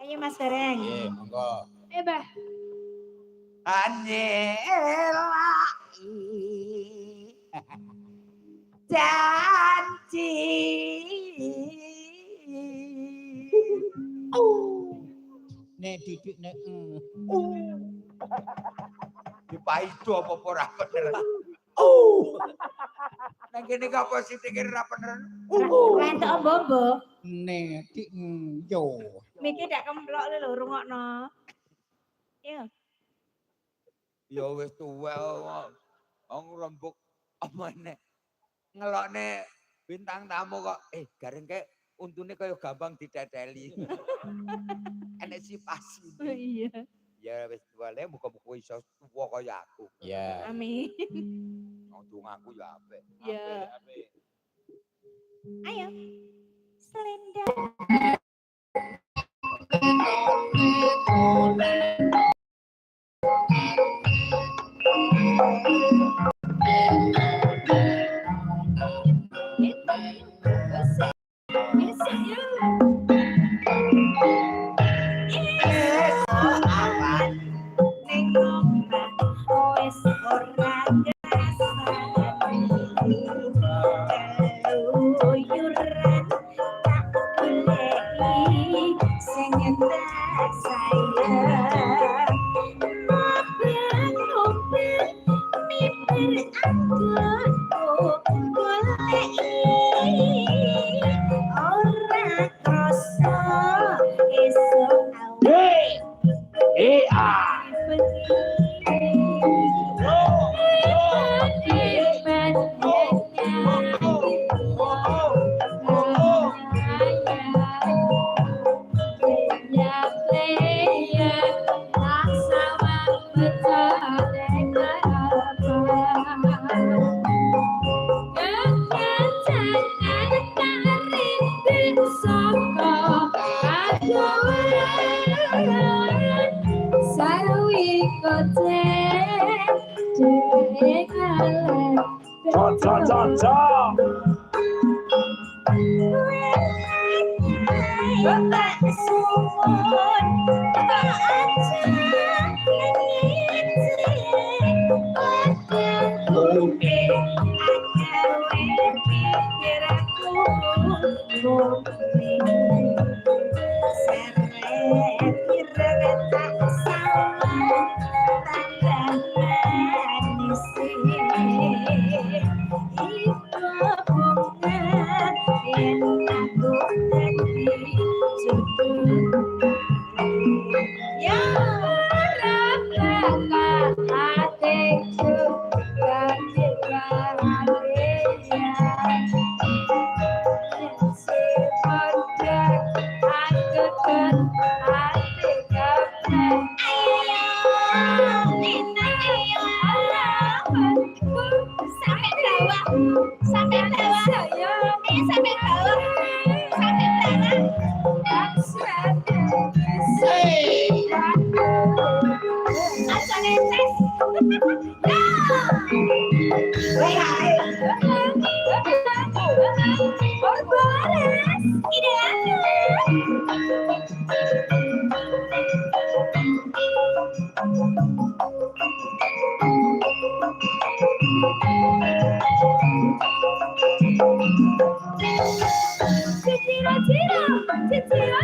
Ayo Mas Bareng. Iya, monggo. Bah. Anjela janji Nek didik nek dipaido apa ora bener. Nang kene kok posisi kene ra bener. Entuk ombo-ombo. nek dik yo. Miki dak kemplok lho rungokno. Yo. Ya wis tuwa wong rembug omane. Ngelokne bintang tamu kok garengke untune kaya gampang didadeli. Enek sipasi. Iya. Ya wis tuwale muga-muga iso tuwa kaya aku. Ya. Amin. Wong dongaku ya apik. Ya. Apik. Ayo. Selendang. Asal